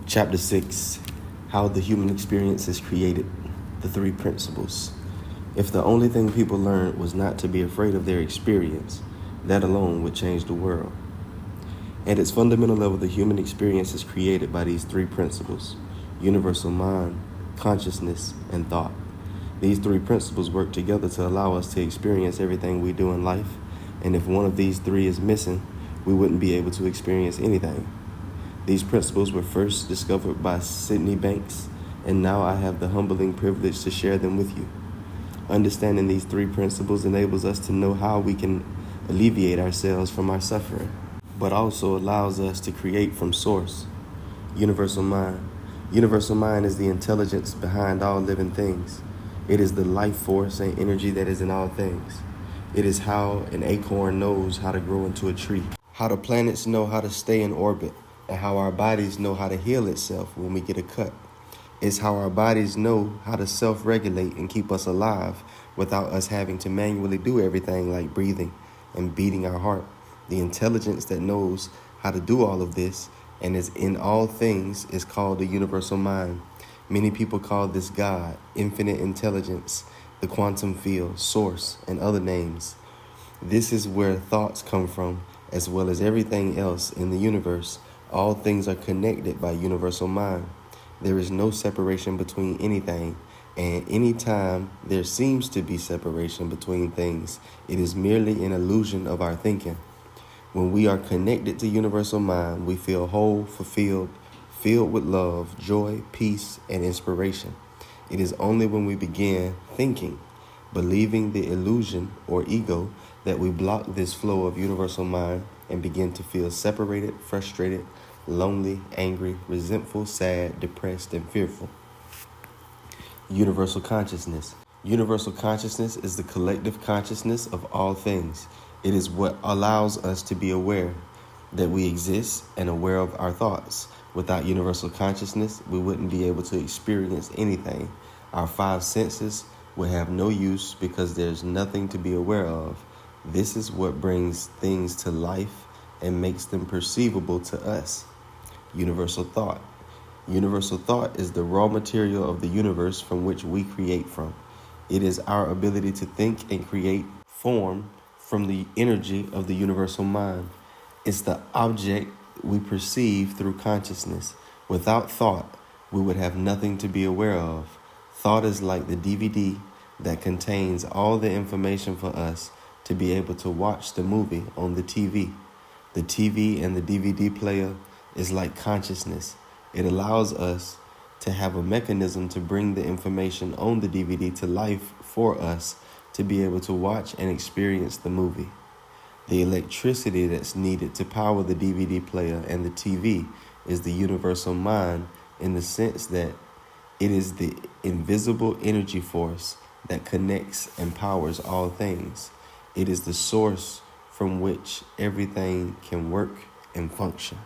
Chapter 6, How the Human Experience is Created, the Three Principles. If the only thing people learned was not to be afraid of their experience, that alone would change the world. At its fundamental level, the human experience is created by these three principles: universal mind, consciousness, and thought. These three principles work together to allow us to experience everything we do in life, and if one of these three is missing, we wouldn't be able to experience anything. These principles were first discovered by Sydney Banks, and now I have the humbling privilege to share them with you. Understanding these three principles enables us to know how we can alleviate ourselves from our suffering, but also allows us to create from source. Universal mind. Universal mind is the intelligence behind all living things. It is the life force and energy that is in all things. It is how an acorn knows how to grow into a tree, how the planets know how to stay in orbit, and how our bodies know how to heal itself when we get a cut. It's how our bodies know how to self-regulate and keep us alive without us having to manually do everything like breathing and beating our heart. The intelligence that knows how to do all of this and is in all things is called the universal mind. Many people call this God, infinite intelligence, the quantum field, source, and other names. This is where thoughts come from, as well as everything else in the universe. All things are connected by universal mind. There is no separation between anything, and anytime there seems to be separation between things, it is merely an illusion of our thinking. When we are connected to universal mind, we feel whole, fulfilled, filled with love, joy, peace, and inspiration. It is only when we begin thinking, believing the illusion or ego, that we block this flow of universal mind and begin to feel separated, frustrated, lonely, angry, resentful, sad, depressed, and fearful. Universal consciousness. Universal consciousness is the collective consciousness of all things. It is what allows us to be aware that we exist and aware of our thoughts. Without universal consciousness, we wouldn't be able to experience anything. Our five senses would have no use because there's nothing to be aware of. This is what brings things to life and makes them perceivable to us. Universal thought. Universal thought is the raw material of the universe from which we create from. It is our ability to think and create form from the energy of the universal mind. It's the object we perceive through consciousness. Without thought, we would have nothing to be aware of. Thought is like the DVD that contains all the information for us to be able to watch the movie on the TV. The TV and the DVD player is like consciousness. It allows us to have a mechanism to bring the information on the DVD to life for us to be able to watch and experience the movie. The electricity that's needed to power the DVD player and the TV is the universal mind, in the sense that it is the invisible energy force that connects and powers all things. It is the source from which everything can work and function.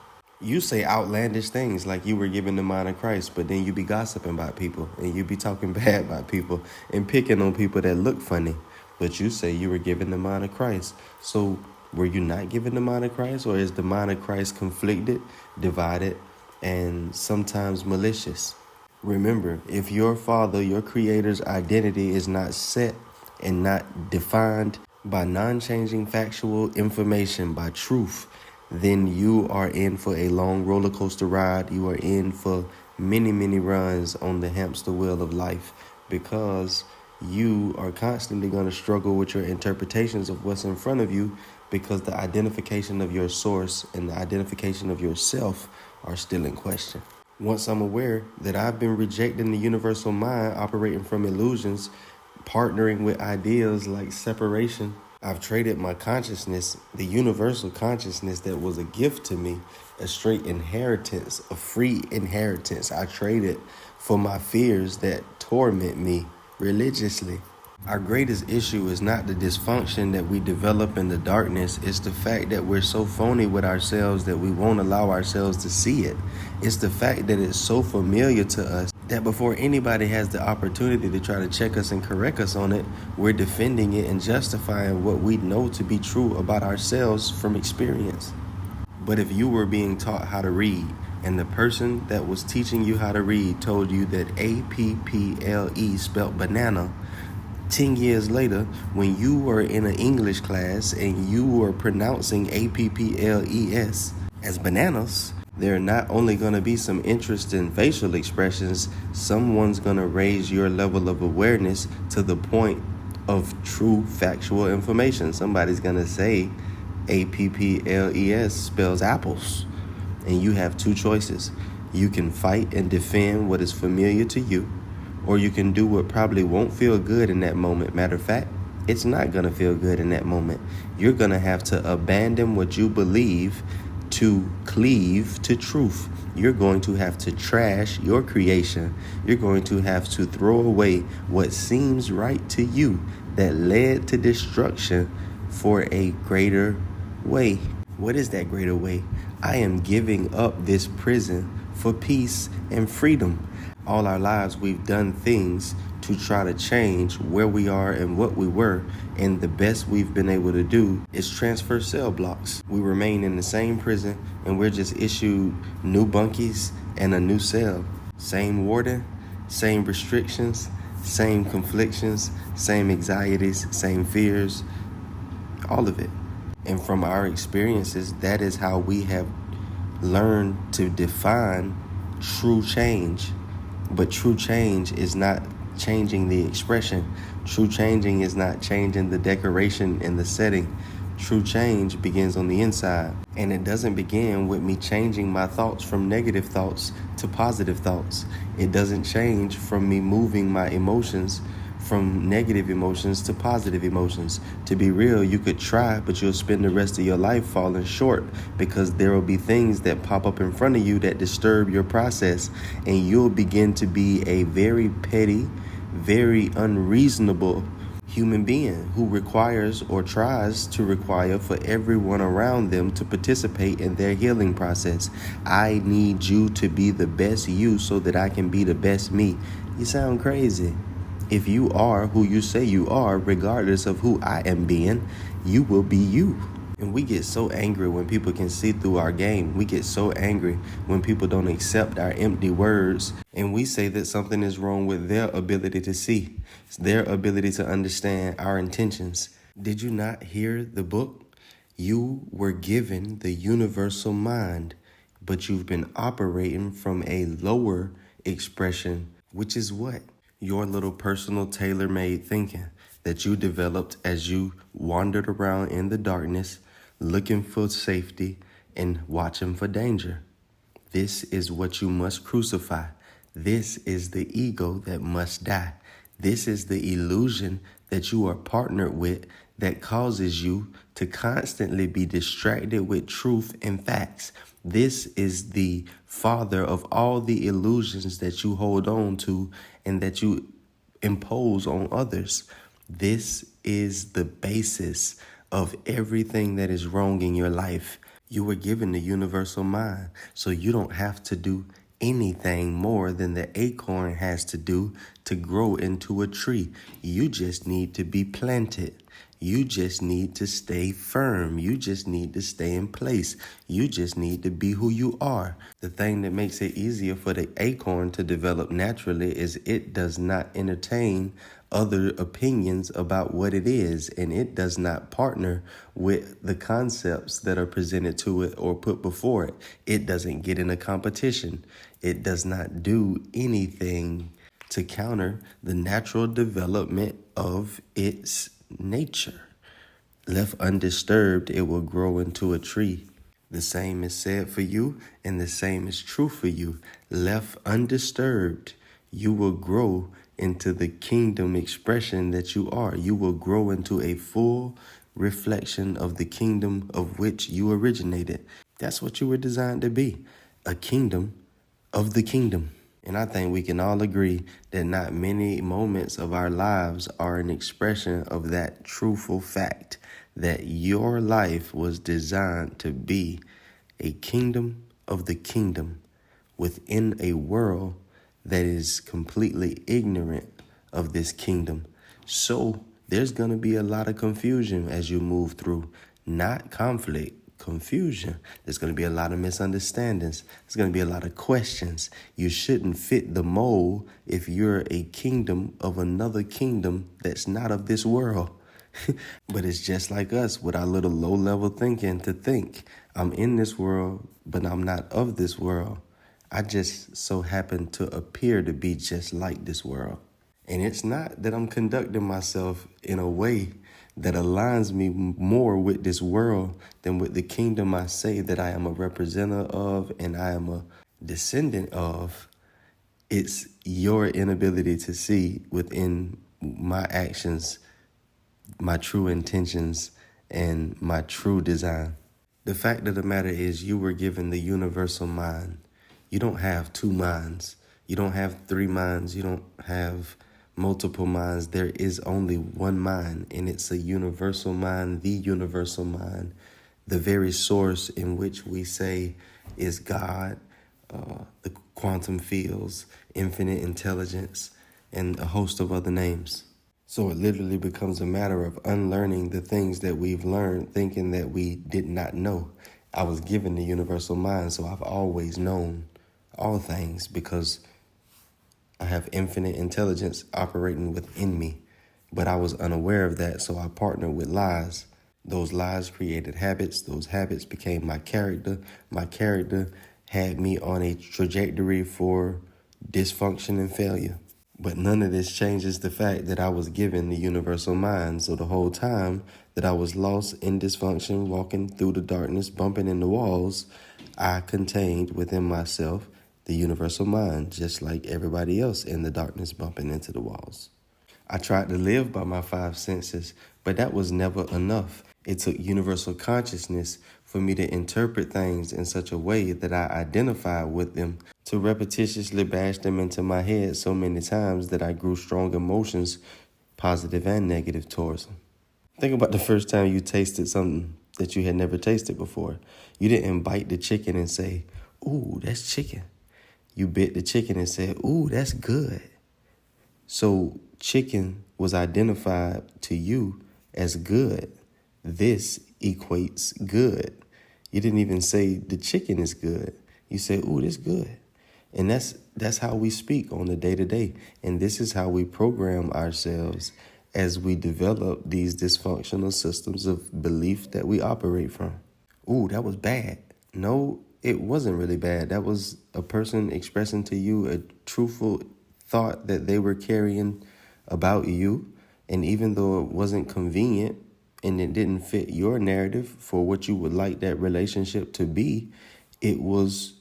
You say outlandish things like you were given the mind of Christ, but then you be gossiping about people and you be talking bad about people and picking on people that look funny. But you say you were given the mind of Christ. So were you not given the mind of Christ, or is the mind of Christ conflicted, divided, and sometimes malicious? Remember, if your Father, your Creator's identity is not set and not defined by non-changing factual information, by truth, then you are in for a long roller coaster ride. You are in for many, many runs on the hamster wheel of life, because you are constantly going to struggle with your interpretations of what's in front of you, because the identification of your source and the identification of yourself are still in question. Once I'm aware that I've been rejecting the universal mind, operating from illusions, partnering with ideas like separation, I've traded my consciousness, the universal consciousness that was a gift to me, a straight inheritance, a free inheritance. I traded for my fears that torment me religiously. Our greatest issue is not the dysfunction that we develop in the darkness. It's the fact that we're so phony with ourselves that we won't allow ourselves to see it. It's the fact that it's so familiar to us that before anybody has the opportunity to try to check us and correct us on it, we're defending it and justifying what we know to be true about ourselves from experience. But if you were being taught how to read, And the person that was teaching you how to read told you that APPLE spelled banana. 10 years later, when you were in an English class and you were pronouncing APPLES as bananas, there are not only going to be some interesting facial expressions, someone's going to raise your level of awareness to the point of true factual information. Somebody's going to say APPLES spells apples. And you have two choices. You can fight and defend what is familiar to you, or you can do what probably won't feel good in that moment. Matter of fact, it's not going to feel good in that moment. You're going to have to abandon what you believe to cleave to truth. You're going to have to trash your creation. You're going to have to throw away what seems right to you that led to destruction for a greater way. What is that greater way? I am giving up this prison for peace and freedom. All our lives, we've done things to try to change where we are and what we were, and the best we've been able to do is transfer cell blocks. We remain in the same prison, and we're just issued new bunkies and a new cell. Same warden, same restrictions, same conflictions, same anxieties, same fears, all of it. And from our experiences, that is how we have learned to define true change. But true change is not changing the expression. True changing is not changing the decoration and the setting. True change begins on the inside. And it doesn't begin with me changing my thoughts from negative thoughts to positive thoughts. It doesn't change from me moving my emotions from negative emotions to positive emotions. To be real, you could try, but you'll spend the rest of your life falling short, because there will be things that pop up in front of you that disturb your process, and you'll begin to be a very petty, very unreasonable human being who requires or tries to require for everyone around them to participate in their healing process. I need you to be the best you so that I can be the best me. You sound crazy. If you are who you say you are, regardless of who I am being, you will be you. And we get so angry when people can see through our game. We get so angry when people don't accept our empty words. And we say that something is wrong with their ability to see. It's their ability to understand our intentions. Did you not hear the book? You were given the universal mind, but you've been operating from a lower expression, which is what? Your little personal tailor-made thinking that you developed as you wandered around in the darkness, looking for safety and watching for danger. This is what you must crucify. This is the ego that must die. This is the illusion that you are partnered with that causes you to constantly be distracted with truth and facts. This is the father of all the illusions that you hold on to and that you impose on others. This is the basis of everything that is wrong in your life. You were given the universal mind, so you don't have to do anything more than the acorn has to do to grow into a tree. You just need to be planted. You just need to stay firm. You just need to stay in place. You just need to be who you are. The thing that makes it easier for the acorn to develop naturally is it does not entertain other opinions about what it is, and it does not partner with the concepts that are presented to it or put before it. It doesn't get in a competition. It does not do anything to counter the natural development of its nature. Left undisturbed, it will grow into a tree. The same is said for you, and the same is true for you. Left undisturbed, you will grow into the kingdom expression that you are. You will grow into a full reflection of the kingdom of which you originated. That's what you were designed to be, a kingdom of the kingdom. And I think we can all agree that not many moments of our lives are an expression of that truthful fact that your life was designed to be a kingdom of the kingdom within a world that is completely ignorant of this kingdom. So there's going to be a lot of confusion as you move through, not conflict. confusion. There's going to be a lot of misunderstandings. There's going to be a lot of questions. You shouldn't fit the mold if you're a kingdom of another kingdom that's not of this world. But it's just like us with our little low-level thinking to think, I'm in this world, but I'm not of this world. I just so happen to appear to be just like this world. And it's not that I'm conducting myself in a way that aligns me more with this world than with the kingdom I say that I am a representative of and I am a descendant of. It's your inability to see within my actions, my true intentions, and my true design. The fact of the matter is you were given the universal mind. You don't have two minds. You don't have three minds. You don't have multiple minds. There is only one mind, and it's a universal mind, the universal mind, the very source in which we say is God, the quantum fields, infinite intelligence, and a host of other names. So it literally becomes a matter of unlearning the things that we've learned, thinking that we did not know. I was given the universal mind, so I've always known all things because I have infinite intelligence operating within me. But I was unaware of that, so I partnered with lies. Those lies created habits. Those habits became my character. My character had me on a trajectory for dysfunction and failure. But none of this changes the fact that I was given the universal mind. So the whole time that I was lost in dysfunction, walking through the darkness, bumping into walls, I contained within myself the universal mind, just like everybody else in the darkness bumping into the walls. I tried to live by my five senses, but that was never enough. It took universal consciousness for me to interpret things in such a way that I identified with them, to repetitiously bash them into my head so many times that I grew strong emotions, positive and negative, towards them. Think about the first time you tasted something that you had never tasted before. You didn't bite the chicken and say, "Ooh, that's chicken." You bit the chicken and said, "Ooh, that's good." So chicken was identified to you as good. This equates good. You didn't even say the chicken is good. You said, "Ooh, this good." And that's how we speak on the day-to-day. And this is how we program ourselves as we develop these dysfunctional systems of belief that we operate from. "Ooh, that was bad." No, it wasn't really bad. That was a person expressing to you a truthful thought that they were carrying about you. And even though it wasn't convenient and it didn't fit your narrative for what you would like that relationship to be, it was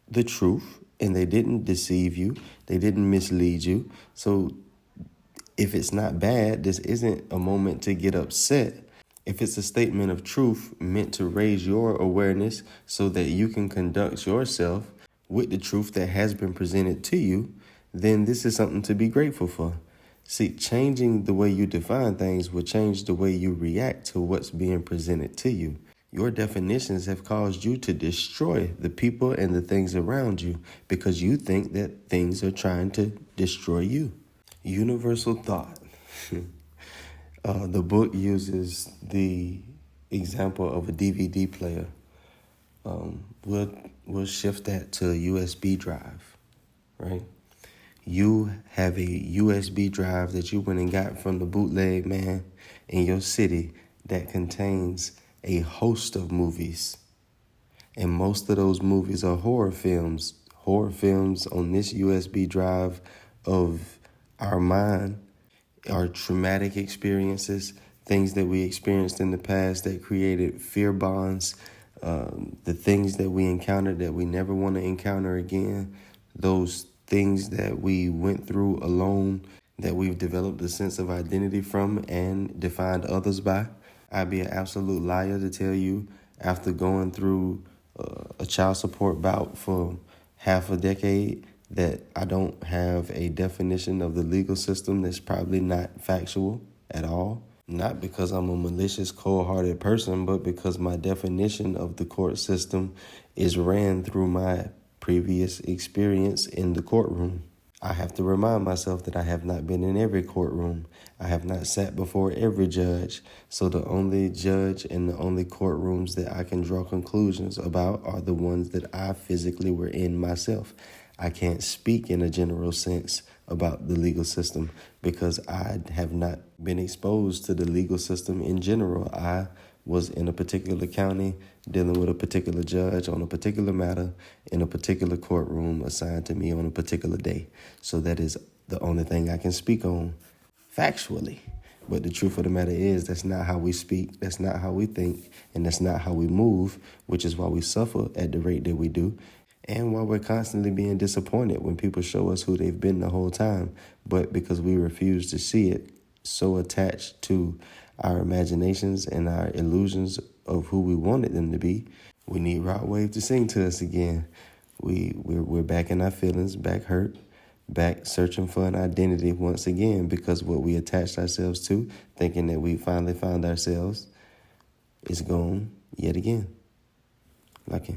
the truth. And they didn't deceive you. They didn't mislead you. So if it's not bad, this isn't a moment to get upset. If it's a statement of truth meant to raise your awareness so that you can conduct yourself with the truth that has been presented to you, then this is something to be grateful for. See, changing the way you define things will change the way you react to what's being presented to you. Your definitions have caused you to destroy the people and the things around you because you think that things are trying to destroy you. Universal thought. The book uses the example of a DVD player. We'll shift that to a USB drive, right? You have a USB drive that you went and got from the bootleg man in your city that contains a host of movies. And most of those movies are horror films. Horror films on this USB drive of our mind are traumatic experiences, things that we experienced in the past that created fear bonds, the things that we encountered that we never want to encounter again, those things that we went through alone that we've developed a sense of identity from and defined others by. I'd be an absolute liar to tell you after going through a child support bout for half a decade that I don't have a definition of the legal system that's probably not factual at all. Not because I'm a malicious, cold-hearted person, but because my definition of the court system is ran through my previous experience in the courtroom. I have to remind myself that I have not been in every courtroom. I have not sat before every judge. So the only judge and the only courtrooms that I can draw conclusions about are the ones that I physically were in myself. I can't speak in a general sense about the legal system because I have not been exposed to the legal system in general. I was in a particular county dealing with a particular judge on a particular matter in a particular courtroom assigned to me on a particular day. So that is the only thing I can speak on factually. But the truth of the matter is that's not how we speak, that's not how we think, and that's not how we move, which is why we suffer at the rate that we do. And why we're constantly being disappointed when people show us who they've been the whole time, but because we refuse to see it, so attached to our imaginations and our illusions of who we wanted them to be, we need Rock Wave to sing to us again. We're back in our feelings, back hurt, back searching for an identity once again because what we attached ourselves to, thinking that we finally found ourselves, is gone yet again. Like